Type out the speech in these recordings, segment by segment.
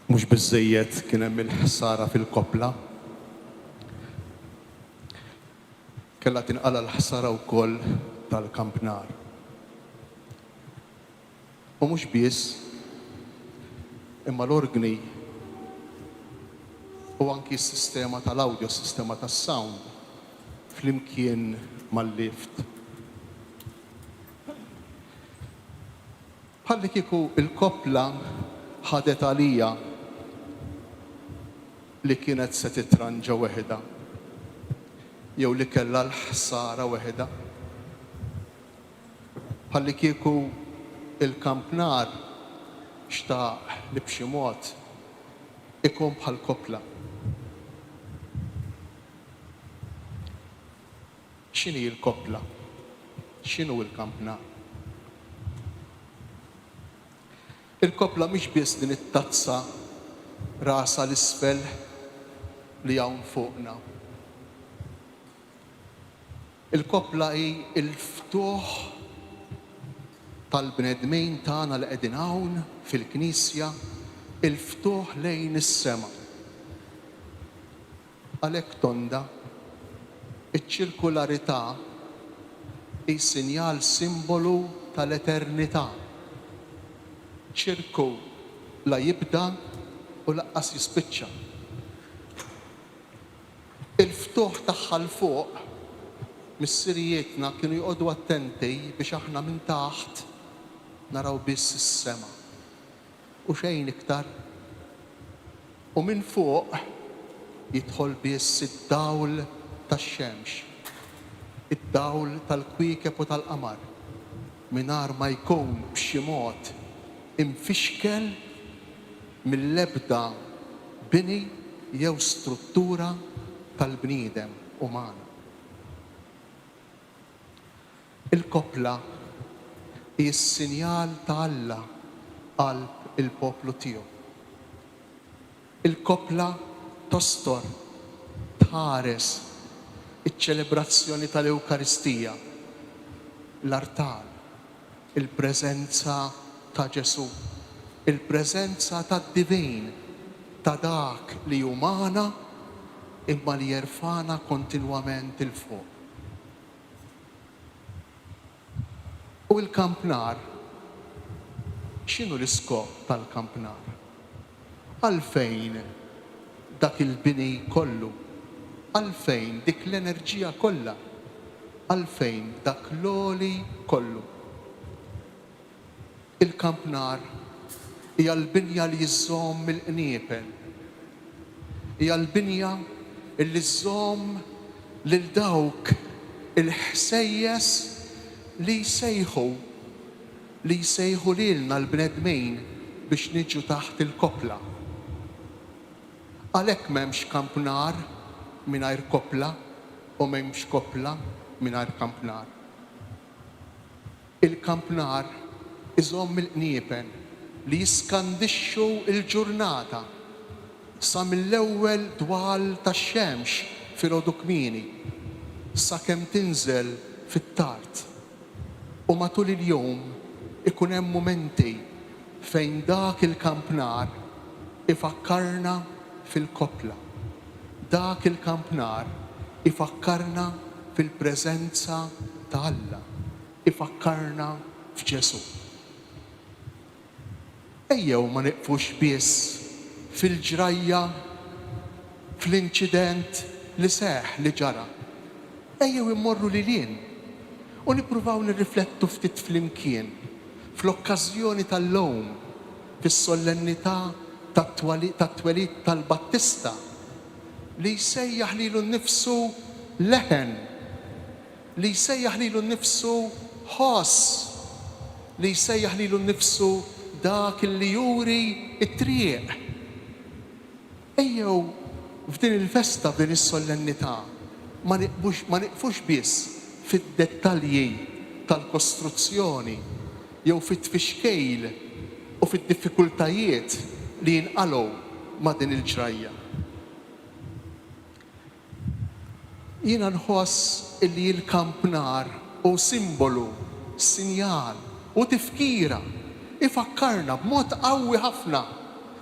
Mhux biżżejjed kien hemm il-ħsara fil-kopla. Kellha tinqala l-ħsara wkoll tal-kampnar. U mhux biss, imma l-organi u anki s-sistema tal-awdio, s-sistema tas-sound flimkien mal-lift. Bħalli kieku il-kopla ħadet għalija li kienet se titranġa weħda, jew li kellha l-ħsara weħda. Bħalli kieku il-kampnar xtaq li b'xi mod ikun bħal kopla. X'inhi l-kopla? X'inhu l-kampnar? Il-kopla mhix biss din it-tazza rasa l-isfel li hawn fuqna. Il-kopla hi l-ftuħ tal-bnedmin tagħna li qegħdin hawn fil-Knisja, il-ftuħ lejn is-sema. Għalhekk tonda iċ-ċirkularità hi sinjal simbolu tal-eternità. ċirku la jibda u laqqas jispiċċa. Il-ftuħ tagħha l fuq mis-sirijietna kienu jqogħdu attenti biex aħna minn taħt naraw biss is-sema u xejn iktar. U minn fuq jidħol biss id-dawl tax-xemx, id-dawl tal-kwiekeb u tal-qamar mingħajr ma jkun b'xi mod infixkel mill-ebda bini jew struttura tal-bniedem umana. Il-kopla hi s-sinjal ta' Alla qalb il-poplu tiegħu. Il-kopla tostor tħares iċ-ċelebrazzjoni tal-Ewkaristija, l-artal, il-preżenza ta' Ġesu, il-preżenza tad-divin, ta' dak li umana imma li jerfana kontinwament il fuq. U l-kampnar, x'inhu l-iskop tal-kampnar? Għalfejn dak il-bini kollu, għalfejn dik l-enerġija kollha, għalfejn dak l-oli kollu. Il-kampnar hija l-binja li jżomm il-qniepel, hija l-binja li żżomm lil dawk il-ħsejjes li jsejħu lilna l-bnedmin biex niġu taħt il-kopla. Għalhekk m'hemmx kampnar mingħajr kopla u m'hemmx kopla mingħajr kampnar. Il-kampnar iżomm il-qniepel li jiskandixxu il-ġurnata sa mill-ewwel dwal tax-xemx filgħodu kmieni sakemm tinżel fit-tard. U matul il-jum ikun hemm mumenti fejn dak il-kampnar ifakkarna fil-kopla. Dak il-kampnar ifakkarna fil-preżenza ta' Alla, ifakkarna f'Ġesu. Ejjew ma nieqfux biss fil-ġrajja, fl-inċident li seħħ li ġara. Ejjew immorru lilien u nippruvaw nirriflettu ftit flimkien fl-okkażjoni tal-lowm, fis-solennità tat-twelid tal-Battista li jsejjaħ lilu nnifsu leħen, li jsejjaħ lilu nnifsu ħoss, li jsejjaħ lilu nnifsu dak li juri it-triq. Ejjew f'din il-festa, f'din is-solennità, ma nieqfux biss fid-dettalji tal-kostruzzjoni jew fit-tfixkejl u fid-diffikultajiet li jinqalgħu ma' din il-ġrajja. Jiena nħoss illi l-kampnar u simbolu, sinjal u tifkira ifakkarna b'mod qawwi ħafna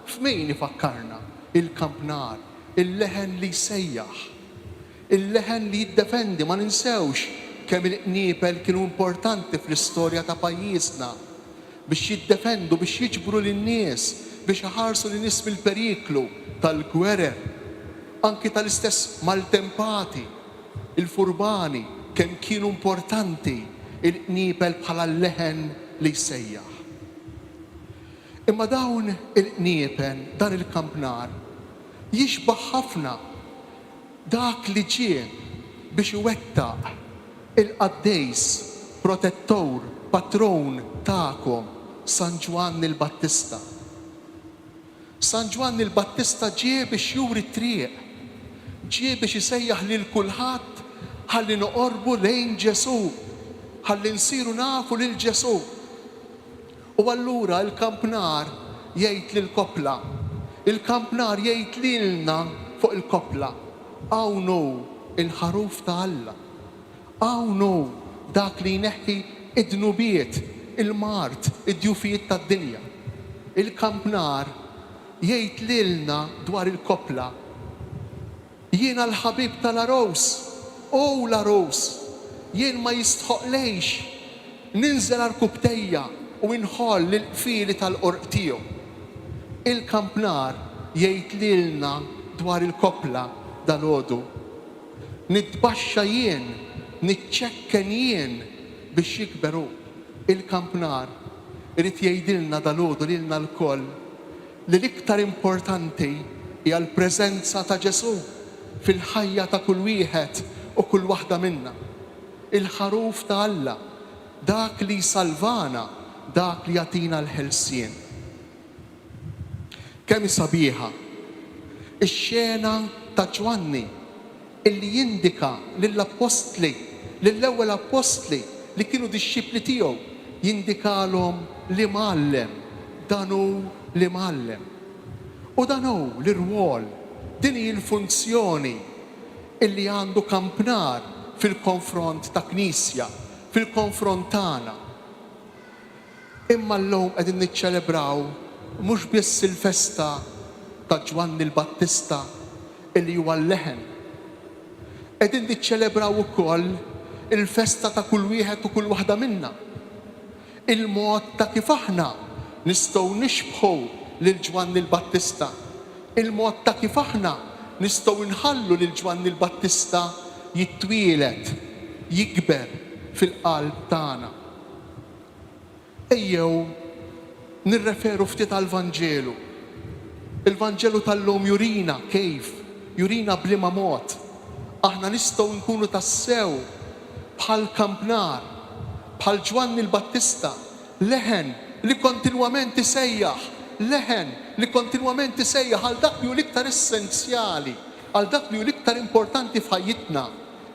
f'min ifakkarna? Il-kampnar, il-leħen li jsejjaħ, il-leħen li jiddefendi. Ma ninsewx kemm il-qniepel kienu importanti fl-istorja ta' pajjiżna biex jiddefendu, biex jiġbru lin-nies, biex iħarsu lin-nies mill-periklu tal-gwerer, anki tal-istess maltempati, il-furbani, kemm kienu importanti il-qniepel bħala l-leħen li jsejjaħ. Imma dawn il-qniepel, dan il-kampnar, jixbaħ ħafna dak li ġie biex iwettaq il-qaddejs, protettur, patron tagħkom, San Ġwanni l-Battista. San Ġwanni l-Battista ġie biex juri t-triq, ġie biex isejjaħ lil kulħadd ħalli noqorbu lejn Ġesu, ħalli nsiru nafu lil Ġesu. U allura il-kampnar jgħid lill-kopla, il-kampnar jgħid lilna fuq il-kopla, għawnu il-ħaruf ta' Alla, għawnu dak li jneħħi id-dnubiet, il-mart, id-djufijiet tad-dinja. Il-kampnar jgħid lilna dwar il-kopla, jiena l-ħabib tal-aros, u l-aros, jien ma jistħoqlejx ninżel għal-kubtejja u inħoll l-qfili tal-qorq tiegħu. Il-kampnar jgħid lilna dwar il-kopla dal-għodu, nitbaxxa jien, niċċekken jien biex jikberu. Il-kampnar irid jgħidilna dal-għodu lilna l-koll li l-iktar importanti hija l-preżenza ta' Ġesu fil-ħajja ta' kull wieħed u kull waħda minna. Il-ħaruf ta' Alla, dak li salvana, dak li jagħtina l-ħelsien. Kemm sabiħa ix-xena ta' Ġwanni illi jindika lill-apostli, lill-ewwel apostli li kienu dixxipli tiegħu, jindikalhom li mgħallem, dan hu li mgħallem. U dan hu l-irwol, din hi l-funzjoni illi għandu kampnar fil-konfront ta' Knisja, fil-konfront tagħna. Imma llum qegħdin niċċelebraw mhux biss il-festa ta' Ġwanni l-Battista illi huwa l-leħen. Qegħdin niċċelebraw ukoll il-festa ta' kull wieħed u kull waħda minna. Il-mod ta' kif aħna nistgħu nixbħu lil Ġwanni l-Battista. Il-mod ta' kif aħna nistgħu nħallu lil Ġwanni l-Battista jittwielet, jikber fil-qalb tagħna. Ejjew nirreferu ftit għall-Vanġelu. Il-Vanġelu tal-lum jurina kejf, jurina bliema mod aħna nistgħu nkunu tassew bħal kampnar, bħal Ġwanni l-Battista, leħen li kontinwament isejjaħ, leħen li kontinwament isejjaħ għal dak li hu l-iktar essenzjali, għal dak li hu l-iktar importanti f'ħajjitna,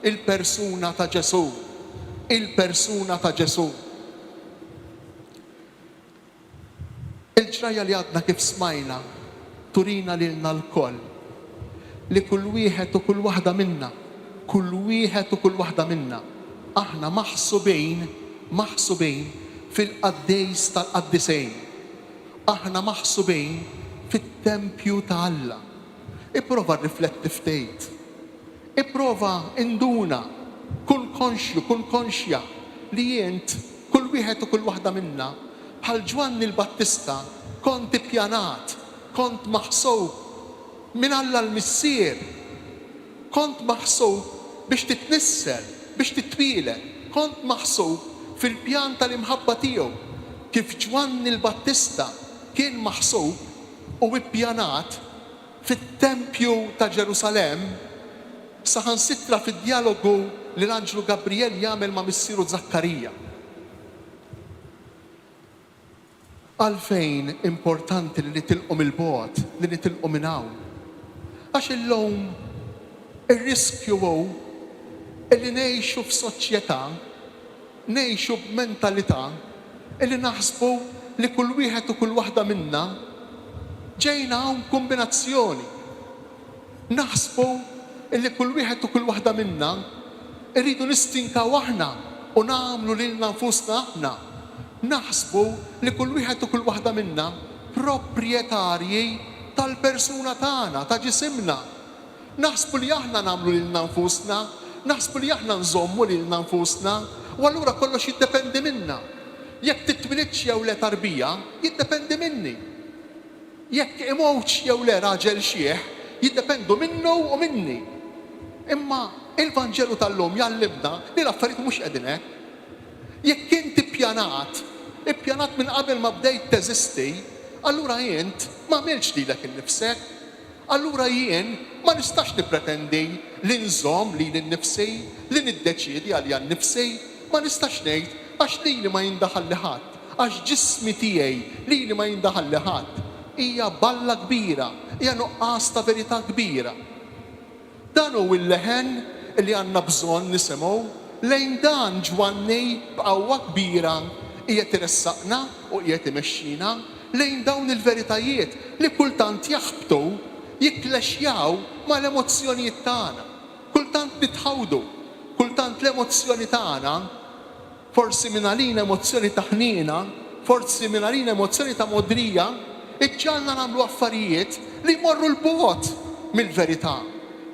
il-persuna ta' Ġesu, il-persuna ta' Ġesu. Il-ġraja li għadna kif smajna turina lilna l-koll li kull wieħed u kull waħda minna, kull wieħed u kull waħda minna, aħna maħsubin fil-qaddejs tal-qaddisejn. Aħna maħsubin fit-tempju ta' Alla. Ipprova rrifletti ftejt. Ipprova induna, kun konxju, kun konxja li jient kull wieħed u kull waħda minna bħal Ġwanni l-Battista kont ippjanat, kont maħsub min Alla l-Missier, kont maħsub biex titnissel, biex titwieled, kont maħsub fil-pjan tal-imħabba tiegħu kif Ġwanni l-Battista kien maħsub u ippjanat fit-Tempju ta' Ġerusalem saħansitra fid-dialogu li l-Anġlu Gabriel jagħmel ma' missieru Zakkarija. Għalfejn importanti li nitilqu il-bogħod, li nitilqu minn hawn. Għax illum ir-riskju hu illi ngħixu f'soċjetà, ngħixu b'mentalità illi naħsbu li kull wieħed u kull waħda minna ġejna hawn kombinazzjoni. Naħsbu illi kull wieħed u kull waħda minna irridu nistinkaw aħna u nagħmlu lilna nfusna aħna. Naħsbu li kull wieħed u kull waħda minna proprjetarji tal-persuna tagħna, ta' ġisimna. Naħsbu li aħna nagħmlu lilna nfusna, naħsbu li aħna nżommu lilna nfusna, u allura kollox jiddependi minna. Jekk titwilidx jew le tarbija, jiddependi minni. Jekk imowx jew le raġel xieħ, jiddependu minnu u minni. Imma il-Vanġelu tal-lum jallimna li l-affarijiet mhux qegħdin hekk. Jekk inti ippjanat minn qabel ma bdejt teżisti, allura jient ma għamilx lilek innifsek. Allura jien ma nistax nippretendi li nżomm li nnifsi, li niddeċiedi għalija nnifsi, ma nistax ngħid għax lili ma jindaħal li ħadd, għax ġismi tiegħi lili ma jindaħal li ħadd. Hija balla kbira, hija nuqqas ta' verità kbira. Dan hu l-leħen li għandna bżonn nisimgħu, lejn dan Ġwanni b'qawwa kbira qiegħed iressaqna u qiegħed imexxina lejn dawn il-veritajiet li kultant jaħbtu jikklexjaw mal-emozzjonijiet tagħna. Kultant nitħawdu, kultant l-emozzjoni tagħna forsi minn għalina emozzjoni ta' ħniena, forsi minn għalina emozzjoni ta' modrija, iġġalna nagħmlu affarijiet li jmorru l-bogħod mill-verità,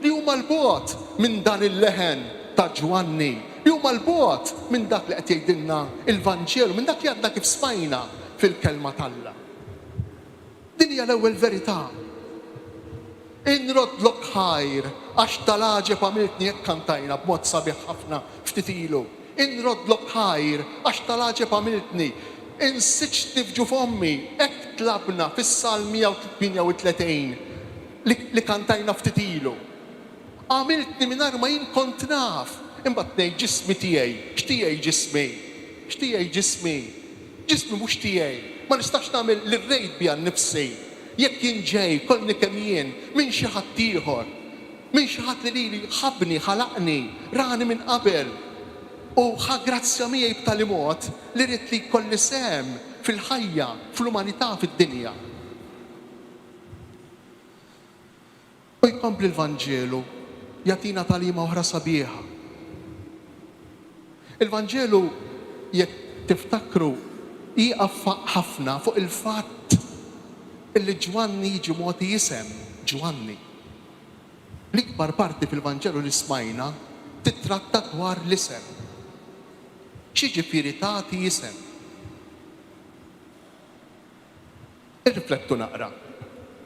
li huma l-bogħod minn dan il-leħen ta' Ġwanni, li huma l-bogħod minn dak li qed jgħidilna il-Vanġelu, minn dak li għadna kif smajna fil-kelma talla. Din hija l-ewwel verità. Inrodlok ħajr għax tal-għaġeb għamiltni jekk kantajna b'mod sabiħ ħafna ftit ilu. Inrodlok ħajr għax tal-għaġeb għamiltni. Insiċtni f'ġufommi, hekk tlabna fis-Salm 138 li kantajna ftit ilu. Għamiltni mingħajr ma jien kont naf. Imbagħad ngħid ġismi tiegħi, x'tiegħi ġismi? X'tiegħi ġismi? Ġismi mhux tiegħi. Ma nistax nagħmel li rrejt biha nnifsi. Jekk jien ġej kollni kemm jien minn xi ħadd ieħor, minn xi ħadd li lili ħabni, ħalaqni, rani minn qabel. U ħagrazzja miegħi b'tali mod li rrid li jkolli sehem fil-ħajja, fl-umanità, fid-dinja. U jkompli l-Vanġelu jagħtina tagħliema oħra sabiħa. Il-Vanġelu jekk tiftakru jieqaf ħafna fuq il-fatt illi Ġwanni jiġi mogħti isem Ġwanni. L-ikbar parti fil-Vanġelu li smajna titratta dwar l-isem. X'jiġifieri tagħti isem? Irriflettu naqra.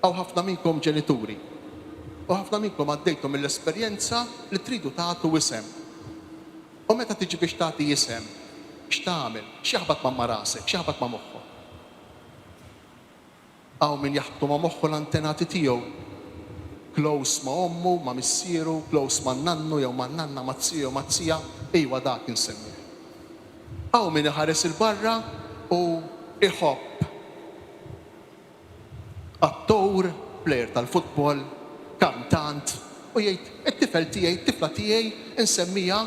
Hawn ħafna minnkom ġenituri. U ħafna minnkom għaddejtu mill-esperjenza li tridu tagħtu isem. U meta tiġi biex tagħti isem, x'tagħmel? X'jaħbad ma' rasek, x'jaħbad ma' moħħok. Hawn min jaħbtu ma' moħħu l-antenati tiegħu. Close ma' ommu, ma' missieru, close ma' nannu jew ma' nanna, ma' tziju, ma' tzija, ejwa dak insemmi. Hawn min iħares il-barra u iħobb attur, plejer tal-futbol, kantant, u jgħid it-tifel tiegħi, it-tifla tiegħi insemmija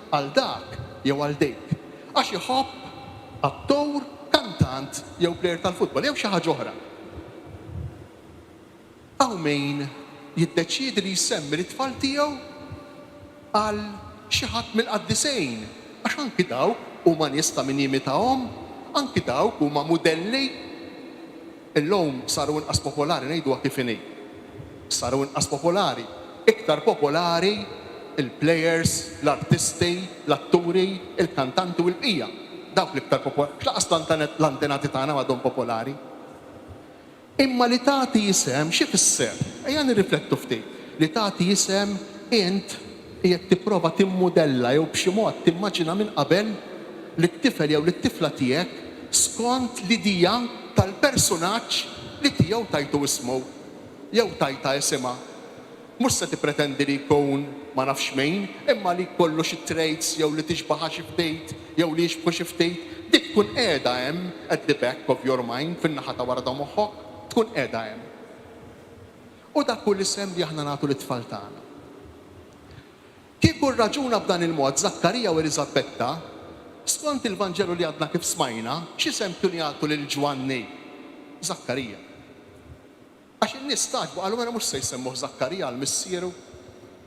għal dak jew għal dik. Għax iħobb attur, kantant jew plejer tal-futbol, jew xi ħaġa oħra. Hawn min jiddeċiedi li jsemmi l-tfal tiegħu għal xi ħadd mill-qaddisejn, għax anki dawk huma nies ta' min jimitahom, anki dawk huma mudelli. Illum saru inqas popolari ngħiduha kif inhi. Saru inqas popolari, iktar popolari il-plejers, l-artisti, l-atturi, il-kantanti u l-bqija. Dawk l-iktar popolari. X'laqas l-antenati tagħna għadhom popolari. Imma li tagħti isem xi fisser? Ejja nirriflettu ftit. Li tagħti isem int qiegħed tipprova timmudella jew b'xi mod timmaġina minn qabel li t-tifel jew t-tifla tiegħek skont l-idea tal-personaġġ li tiegħu tajtu ismu jew tajta isimha. Mhux se tippretendi li jkun ma nafx min, imma li jkollu xi traits jew li tixbaħa xi ftit jew li jixbħu xi ftit, dik tkun qiegħda hemm at the back of your mind fin-naħa ta' wara ta' moħħok, tkun qiegħda hemm. U dak kull isem li aħna nagħtu lit-tfal tagħna. Kieku rraġuna b'dan il-mod Zakkarija u Elisabetta, skont il-Vanġelu li għadna kif smajna, x'isem kienu jagħtu lil Ġwanni? Zakkarija. Għax in-nies staġbu qalu mela mhux se jsemmuh Zakkarija għal missieru.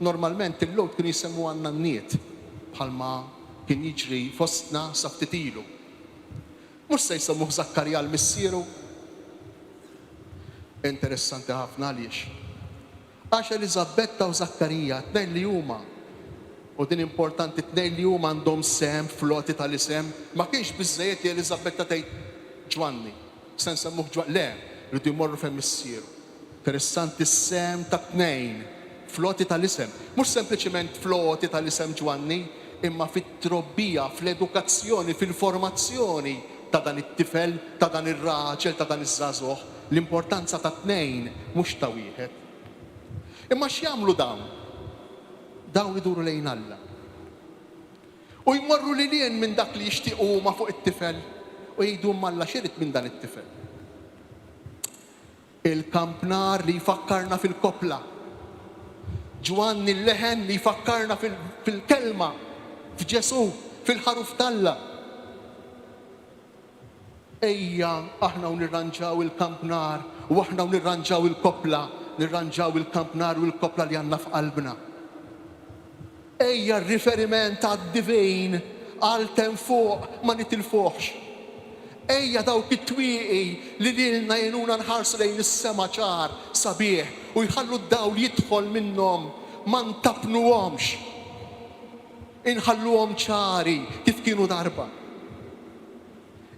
Normalment il-lowd kienu jsemmu għandna n-niet bħalma kien jiġri fostna sa ftit ilu. Mhux se jsemmuh Zakkarija għal missieru. Interessanti ħafna għaliex. Għax Eliżabetta u Zakkarija, tnejn li huma, u din importanti, tnejn li huma għandhom sem, floti tal-isem, ma kienx biżżejjed li Eliżabetta tgħid Ġwanni. Se nsemmuh Ġwanni, le, rridu jmorru fejn missieru. Interessanti s-sem ta' tnejn, floti tal-isem. Mhux sempliċement floti tal-isem Ġwanni, imma fit-trobbija, fl-edukazzjoni, fil-formazzjoni ta' dan it-tifel, ta' dan ir-raġel, ta' dan iż-żagħżugħ. L-importanza ta' tnejn mhux ta' wieħed. Imma x'jagħmlu dawn? Dawn iduru lejn Alla. U jmorru lilien minn dak li jixtiequ huma fuq it-tifel u jgħidu Alla x'irid minn dan it-tifel. Il-kampnar li jfakkarna fil-kopla. Ġwanni l-leħen li jfakkarna fil-kelma, f'Ġesu, fil-ħaruf tal-Alla. Ejja, aħna nirranġaw il-kampnar u aħna nirranġaw il-kopla, nirranġaw il-kampnar u il-kopla li għandna f'qalbna. Ejja r-riferiment għad-divin għal-tem fuq ma nitilfuħx. Ejja dawk it-twieqi li lilna jenuna nħarsu lejn is-sema ċar sabiħ u jħallu d-dawl jidħol minnhom ma ntapnuhomx. Inħalluhom ċari kif kienu darba.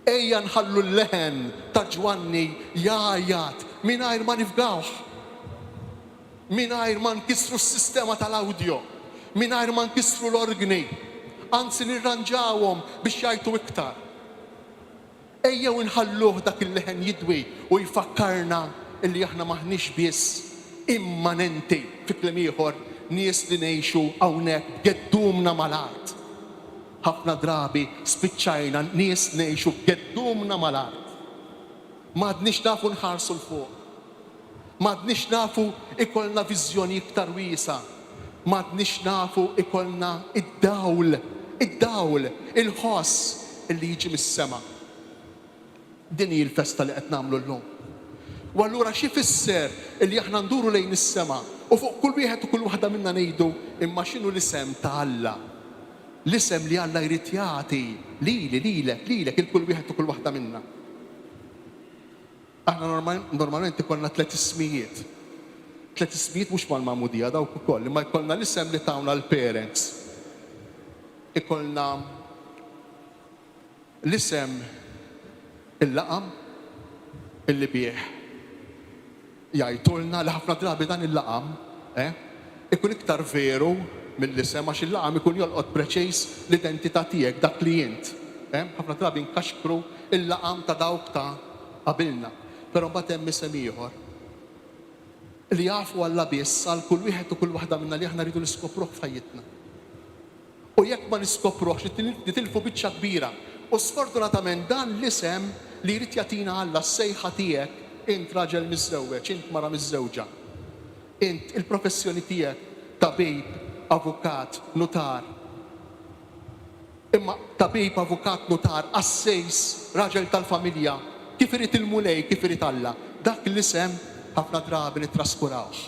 Ejja nħallu l-leħen ta' Ġwanni jajjat mingħajr ma nifgawh, mingħajr ma nkissru s-sistema tal-awdjo, mingħajr ma nkissru l-organi, anzi nirranġawhom biex jgħidu iktar. Ejja nħalluh dak il-leħen jidwi u jfakkarna illi aħna maħniex biss immanenti fi kliem ieħor nies li ngħixu hawnhekk geddumna mal-art. Ħafna drabi spiċċajna nies ngħixu geddumna mal-art. M'għadniex nafu nħarsu l-fuq. M'għadniex nafu ikollna viżjoni iktar wiesa. M'għadniex nafu ikollna id-dawl, il-ħoss illi jiġi mis-sema. Din hi l-festa li qed nagħmlu llum. U allura xi fisser illi aħna nduru lejn is-sema u fuq kull wieħed u kull waħda minna ngħidu imma x'inhu l-isem ta' Alla. L-isem li Alla jrid jagħti lilek il-kull wieħed u kull waħda minna. Aħna normalment ikollna tliet ismijiet. Tliet ismijiet mhux mal-magħmudija dawk ukoll, imma jkollna l-isem li tawna l-parents. Ikollna l-isem il-laqam illi bih jgħidulna li ħafna drabi dan il-laqam ikun iktar veru mill-isem għax il-laqam ikun jolqot preċejs l-identità tiegħek dak li int. Ħafna drabi nkaxkru il-laqam ta' dawk ta' qabilna. Però mbagħad hemm isem ieħor li jafu Alla biss għal kull wieħed u kull waħda minna li aħna rridu niskopruh f'ħajjitna. U jekk ma niskopruhx nitilfu biċċa kbira. U sfortunatament dan l-isem li jrid jagħtina Alla s-sejħa tiegħek int raġel miżżewweġ, int mara miżżewġa. Int il-professjoni tiegħek tabib, avukat, notar. Imma tabib, avukat, notar, assejs, raġel tal-familja, kif irid il-mulej, kif irid Alla. Dak l-isem ħafna drabi nittraskurawh.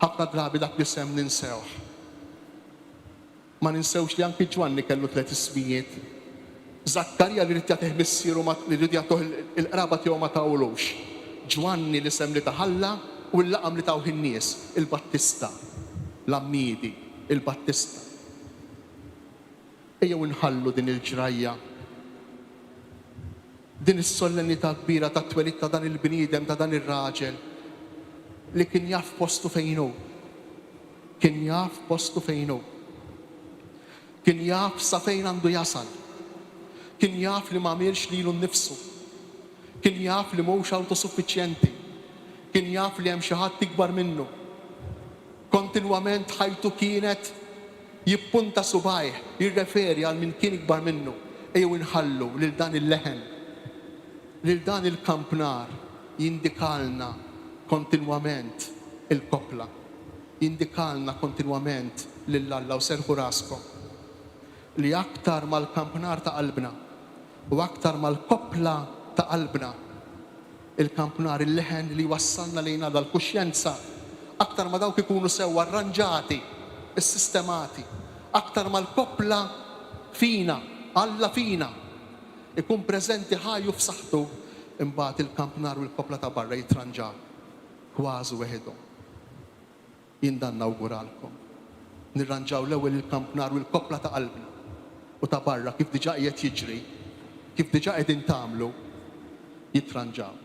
Ħafna drabi dak l-isem ninsewh. Ma ninsewx li anki Ġwanni kellu tliet ismijiet. Zakkarija li rrid jagħtih missieru li rrid jagħtuh il-qraba tiegħu ma tawlux. Ġwanni l-isem li ta' Alla u l-laqam li tawh in-nies, il-Battista, l-Ammidi, il-Battista. Ejjew inħallu din il-ġrajja, din is-solennità kbira ta' twelid ta' dan il-bniedem, ta' dan ir-raġel li kien jaf postu fejn hu. Kien jaf postu fejn hu. Kien jaf sa fejn għandu jasal. Kien jaf li ma għamilx lilu nnifsu. Kien jaf li mhux autosuffiċjenti. Kien jaf li hemm xi ħadd ikbar minnu. Kontinwament ħajtu kienet jippunta subajh, jirreferi għal min kien ikbar minnu. Ejjew inħallu lil dan il-leħen, lil dan il-kampnar jindikalna kontinwament il-kopla. Jindikalna kontinwament lill-Alla u serħu raskom li aktar mal-kampnar ta' qalbna u aktar mal-kopla ta' qalbna, il-kampnar il-leħen li wassalna lejna dal-kuxjenza, aktar ma dawk ikunu sew arranġati, is-sistemati, aktar mal-kopla fina, Alla fina, ikun preżenti ħajju f'saħħtu, imbagħad il-kampnar u l-kopla ta' barra jitranġaw. kważi weħidhom. Jien dan nawguralkom. Nirranġaw l-ewwel il-kampnar u l-kopla ta' qalbna u ta' barra kif diġà qiegħed jiġri, kif diġà qegħdin tagħmlu jitranġaw.